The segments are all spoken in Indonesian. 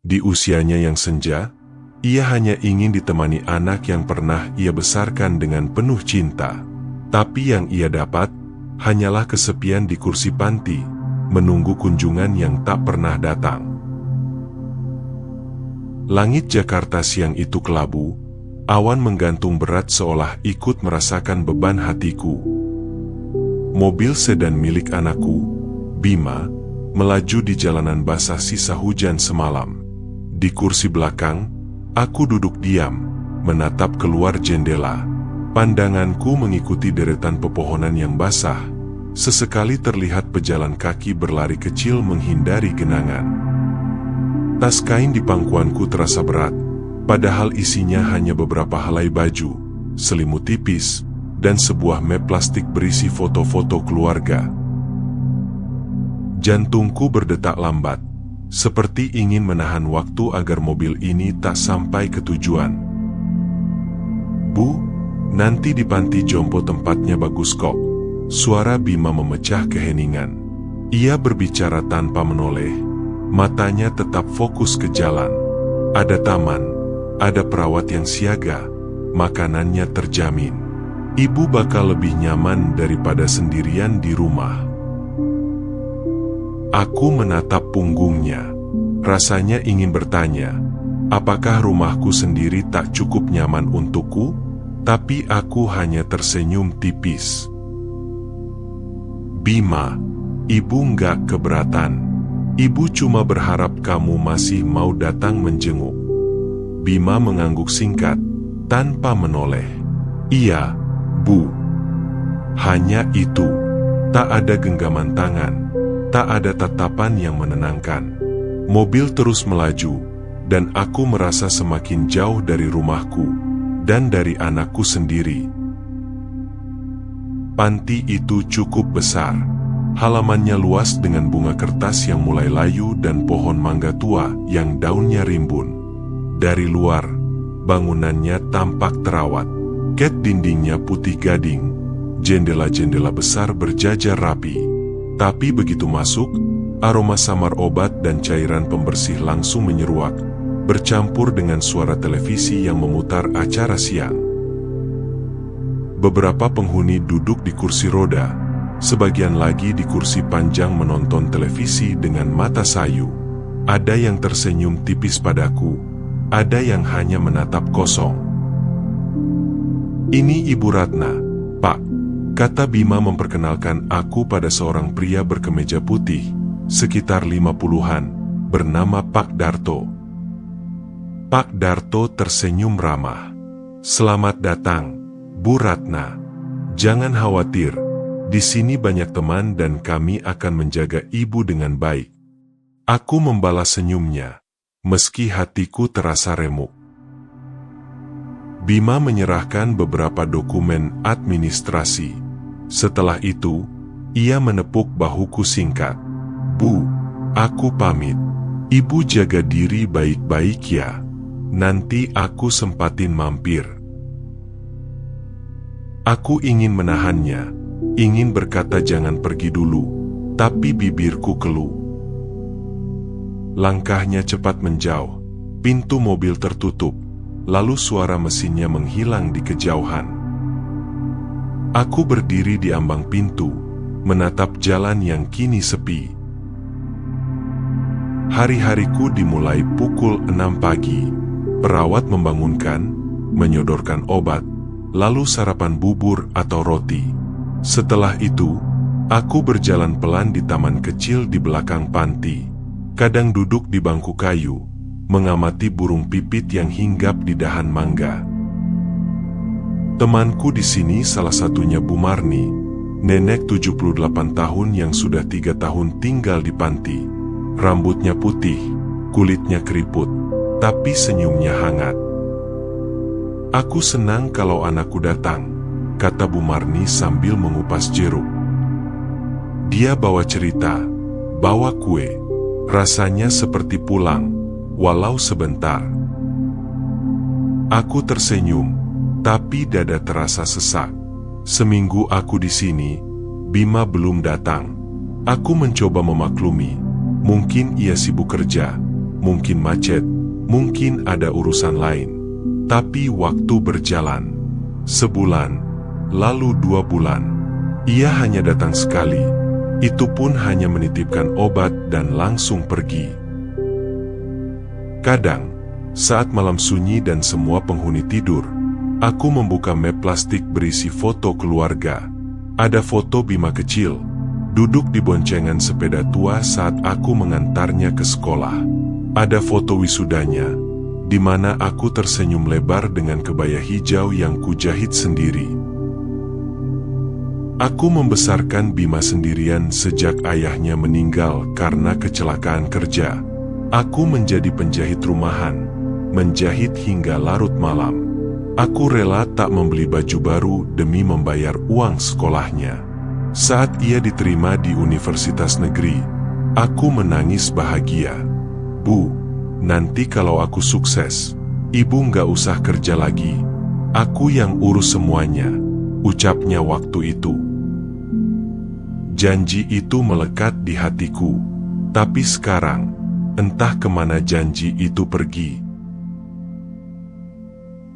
Di usianya yang senja, ia hanya ingin ditemani anak yang pernah ia besarkan dengan penuh cinta. Tapi yang ia dapat, hanyalah kesepian di kursi panti, menunggu kunjungan yang tak pernah datang. Langit Jakarta siang itu kelabu, awan menggantung berat seolah ikut merasakan beban hatiku. Mobil sedan milik anakku, Bima, melaju di jalanan basah sisa hujan semalam. Di kursi belakang, aku duduk diam, menatap keluar jendela. Pandanganku mengikuti deretan pepohonan yang basah. Sesekali terlihat pejalan kaki berlari kecil menghindari genangan. Tas kain di pangkuanku terasa berat, padahal isinya hanya beberapa helai baju, selimut tipis, dan sebuah map plastik berisi foto-foto keluarga. Jantungku berdetak lambat, seperti ingin menahan waktu agar mobil ini tak sampai ke tujuan. "Bu, nanti di panti jompo tempatnya bagus kok." Suara Bima memecah keheningan. Ia berbicara tanpa menoleh, matanya tetap fokus ke jalan. Ada taman, ada perawat yang siaga, makanannya terjamin. Ibu bakal lebih nyaman daripada sendirian di rumah. Aku menatap punggungnya. Rasanya ingin bertanya, apakah rumahku sendiri tak cukup nyaman untukku? Tapi aku hanya tersenyum tipis. "Bima, ibu nggak keberatan. Ibu cuma berharap kamu masih mau datang menjenguk." Bima mengangguk singkat, tanpa menoleh. "Iya, Bu." Hanya itu. Tak ada genggaman tangan, tak ada tatapan yang menenangkan. Mobil terus melaju, dan aku merasa semakin jauh dari rumahku, dan dari anakku sendiri. Panti itu cukup besar. Halamannya luas dengan bunga kertas yang mulai layu dan pohon mangga tua yang daunnya rimbun. Dari luar, bangunannya tampak terawat. Cat dindingnya putih gading, jendela-jendela besar berjajar rapi. Tapi begitu masuk, aroma samar obat dan cairan pembersih langsung menyeruak, bercampur dengan suara televisi yang memutar acara siang. Beberapa penghuni duduk di kursi roda, sebagian lagi di kursi panjang menonton televisi dengan mata sayu. Ada yang tersenyum tipis padaku, ada yang hanya menatap kosong. "Ini Ibu Ratna, Pak," kata Bima memperkenalkan aku pada seorang pria berkemeja putih, sekitar 50-an, bernama Pak Darto. Pak Darto tersenyum ramah. "Selamat datang, Bu Ratna. Jangan khawatir, di sini banyak teman dan kami akan menjaga Ibu dengan baik." Aku membalas senyumnya, meski hatiku terasa remuk. Bima menyerahkan beberapa dokumen administrasi. Setelah itu, ia menepuk bahuku singkat. "Bu, aku pamit. Ibu jaga diri baik-baik ya. Nanti aku sempatin mampir." Aku ingin menahannya, ingin berkata jangan pergi dulu, tapi bibirku keluh. Langkahnya cepat menjauh, pintu mobil tertutup, lalu suara mesinnya menghilang di kejauhan. Aku berdiri di ambang pintu, menatap jalan yang kini sepi. Hari-hariku dimulai pukul 6 pagi. Perawat membangunkan, menyodorkan obat, lalu sarapan bubur atau roti. Setelah itu, aku berjalan pelan di taman kecil di belakang panti. Kadang duduk di bangku kayu, mengamati burung pipit yang hinggap di dahan mangga. Temanku di sini salah satunya Bu Marni, nenek 78 tahun yang sudah 3 tahun tinggal di panti. Rambutnya putih, kulitnya keriput, tapi senyumnya hangat. "Aku senang kalau anakku datang," kata Bu Marni sambil mengupas jeruk. Dia bawa cerita, bawa kue, rasanya seperti pulang, walau sebentar. Aku tersenyum, tapi dada terasa sesak. Seminggu aku di sini, Bima belum datang. Aku mencoba memaklumi. Mungkin ia sibuk kerja, mungkin macet, mungkin ada urusan lain. Tapi waktu berjalan. Sebulan, lalu 2 bulan. Ia hanya datang sekali. Itu pun hanya menitipkan obat dan langsung pergi. Kadang, saat malam sunyi dan semua penghuni tidur, aku membuka map plastik berisi foto keluarga. Ada foto Bima kecil, duduk di boncengan sepeda tua saat aku mengantarnya ke sekolah. Ada foto wisudanya, di mana aku tersenyum lebar dengan kebaya hijau yang kujahit sendiri. Aku membesarkan Bima sendirian sejak ayahnya meninggal karena kecelakaan kerja. Aku menjadi penjahit rumahan, menjahit hingga larut malam. Aku rela tak membeli baju baru demi membayar uang sekolahnya. Saat ia diterima di universitas negeri, aku menangis bahagia. Bu, nanti kalau aku sukses, ibu nggak usah kerja lagi. Aku yang urus semuanya, ucapnya waktu itu. Janji itu melekat di hatiku, tapi sekarang, entah kemana janji itu pergi.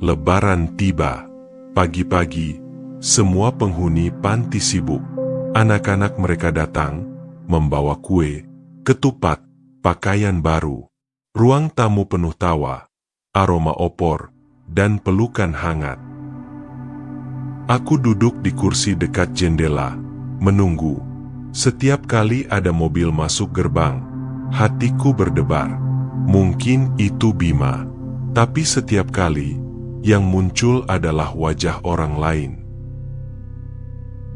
Lebaran tiba. Pagi-pagi, semua penghuni panti sibuk. Anak-anak mereka datang, membawa kue, ketupat, pakaian baru. Ruang tamu penuh tawa, aroma opor, dan pelukan hangat. Aku duduk di kursi dekat jendela, menunggu. Setiap kali ada mobil masuk gerbang, hatiku berdebar. Mungkin itu Bima, tapi setiap kali yang muncul adalah wajah orang lain.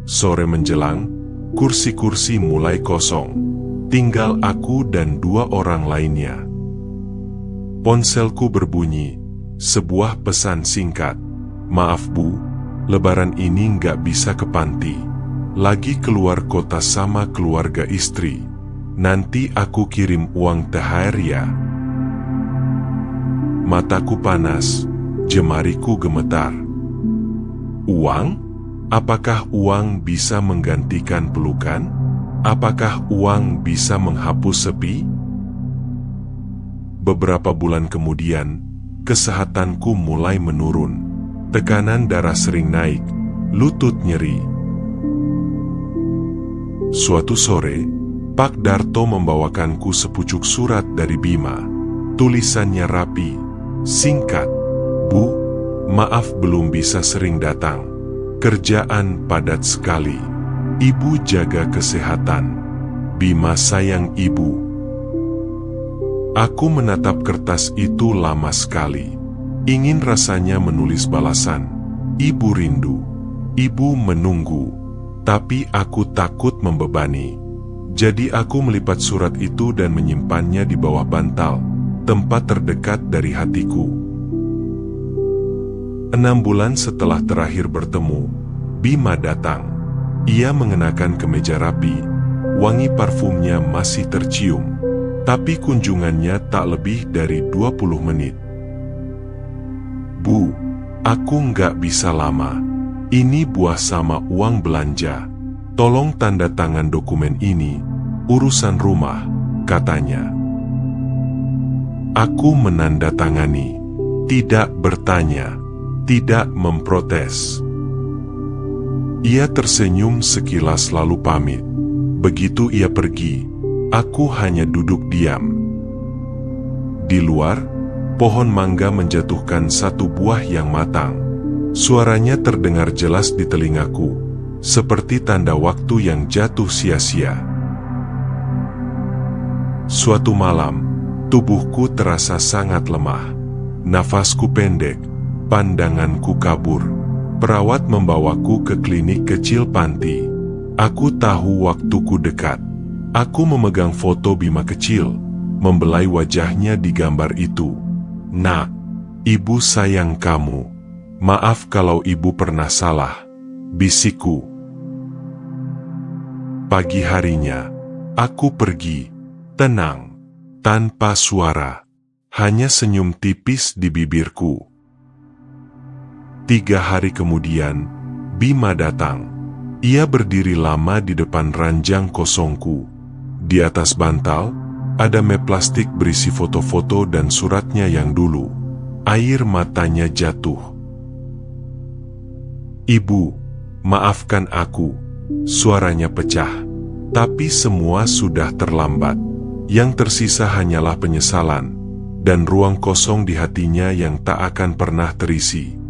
Sore menjelang, kursi-kursi mulai kosong. Tinggal aku dan 2 orang lainnya. Ponselku berbunyi, sebuah pesan singkat. Maaf Bu, lebaran ini nggak bisa ke panti. Lagi keluar kota sama keluarga istri. Nanti aku kirim uang THR ya. Mataku panas. Jemariku gemetar. Uang? Apakah uang bisa menggantikan pelukan? Apakah uang bisa menghapus sepi? Beberapa bulan kemudian, kesehatanku mulai menurun. Tekanan darah sering naik, lutut nyeri. Suatu sore, Pak Darto membawakanku sepucuk surat dari Bima. Tulisannya rapi, singkat. Bu, maaf belum bisa sering datang. Kerjaan padat sekali. Ibu jaga kesehatan. Bima sayang ibu. Aku menatap kertas itu lama sekali. Ingin rasanya menulis balasan. Ibu rindu. Ibu menunggu. Tapi aku takut membebani. Jadi aku melipat surat itu dan menyimpannya di bawah bantal, tempat terdekat dari hatiku. 6 bulan setelah terakhir bertemu, Bima datang. Ia mengenakan kemeja rapi, wangi parfumnya masih tercium. Tapi kunjungannya tak lebih dari 20 menit. Bu, aku nggak bisa lama. Ini buah sama uang belanja. Tolong tanda tangan dokumen ini, urusan rumah, katanya. Aku menandatangani, tidak bertanya. Tidak memprotes. Ia tersenyum sekilas lalu pamit. Begitu ia pergi, aku hanya duduk diam. Di luar, pohon mangga menjatuhkan satu buah yang matang. Suaranya terdengar jelas di telingaku, seperti tanda waktu yang jatuh sia-sia. Suatu malam, tubuhku terasa sangat lemah. Nafasku pendek. Pandanganku kabur. Perawat membawaku ke klinik kecil panti. Aku tahu waktuku dekat. Aku memegang foto Bima kecil, membelai wajahnya di gambar itu. Nak, ibu sayang kamu. Maaf kalau ibu pernah salah, bisikku. Pagi harinya, aku pergi, tenang, tanpa suara. Hanya senyum tipis di bibirku. 3 hari kemudian, Bima datang. Ia berdiri lama di depan ranjang kosongku. Di atas bantal, Ada map plastik berisi foto-foto dan suratnya yang dulu. Air matanya jatuh. "Ibu, maafkan aku," suaranya pecah. Tapi semua sudah terlambat. Yang tersisa hanyalah penyesalan dan ruang kosong di hatinya yang tak akan pernah terisi.